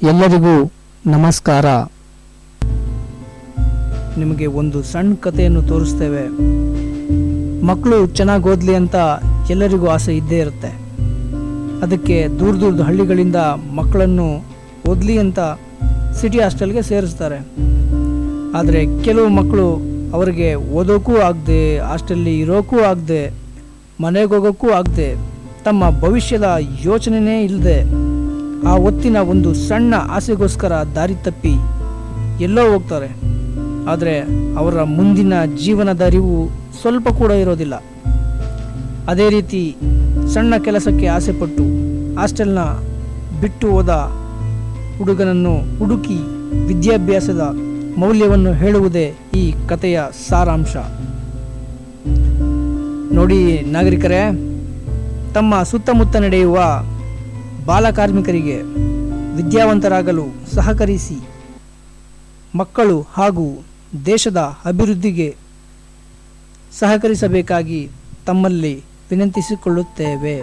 ಎಲ್ಲರಿಗೂ ನಮಸ್ಕಾರ. ನಿಮಗೆ ಒಂದು ಸಣ್ಣ ಕಥೆಯನ್ನು ತೋರಿಸ್ತೇವೆ. ಮಕ್ಕಳು ಚೆನ್ನಾಗಿ ಓದಲಿ ಅಂತ ಎಲ್ಲರಿಗೂ ಆಸೆ ಇದ್ದೇ ಇರುತ್ತೆ. ಅದಕ್ಕೆ ದೂರದ ಹಳ್ಳಿಗಳಿಂದ ಮಕ್ಕಳನ್ನು ಓದಲಿ ಅಂತ ಸಿಟಿ ಹಾಸ್ಟೆಲ್ಗೆ ಸೇರಿಸ್ತಾರೆ. ಆದರೆ ಕೆಲವು ಮಕ್ಕಳು ಅವರಿಗೆ ಓದೋಕ್ಕೂ ಆಗದೆ, ಹಾಸ್ಟೆಲ್ಲಿ ಇರೋಕ್ಕೂ ಆಗದೆ, ಮನೆಗೆ ಹೋಗೋಕ್ಕೂ ಆಗದೆ, ತಮ್ಮ ಭವಿಷ್ಯದ ಯೋಚನೆಯೇ ಇಲ್ಲದೆ ಆ ಹೊತ್ತಿನ ಒಂದು ಸಣ್ಣ ಆಸೆಗೋಸ್ಕರ ದಾರಿ ತಪ್ಪಿ ಎಲ್ಲೋ ಹೋಗ್ತಾರೆ. ಆದರೆ ಅವರ ಮುಂದಿನ ಜೀವನದ ಅರಿವು ಸ್ವಲ್ಪ ಕೂಡ ಇರೋದಿಲ್ಲ. ಅದೇ ರೀತಿ ಸಣ್ಣ ಕೆಲಸಕ್ಕೆ ಆಸೆಪಟ್ಟು ಹಾಸ್ಟೆಲ್ನ ಬಿಟ್ಟು ಹೋದ ಹುಡುಗನನ್ನು ಹುಡುಕಿ ವಿದ್ಯಾಭ್ಯಾಸದ ಮೌಲ್ಯವನ್ನು ಹೇಳುವುದೇ ಈ ಕಥೆಯ ಸಾರಾಂಶ. ನೋಡಿ ನಾಗರಿಕರೇ, ತಮ್ಮ ಸುತ್ತಮುತ್ತ ನಡೆಯುವ ಬಾಲಕಾರ್ಮಿಕರಿಗೆ ವಿದ್ಯಾವಂತರಾಗಲು ಸಹಕರಿಸಿ ಮಕ್ಕಳು ಹಾಗೂ ದೇಶದ ಅಭಿವೃದ್ಧಿಗೆ ಸಹಕರಿಸಬೇಕಾಗಿ ತಮ್ಮಲ್ಲಿ ವಿನಂತಿಸಿಕೊಳ್ಳುತ್ತೇವೆ.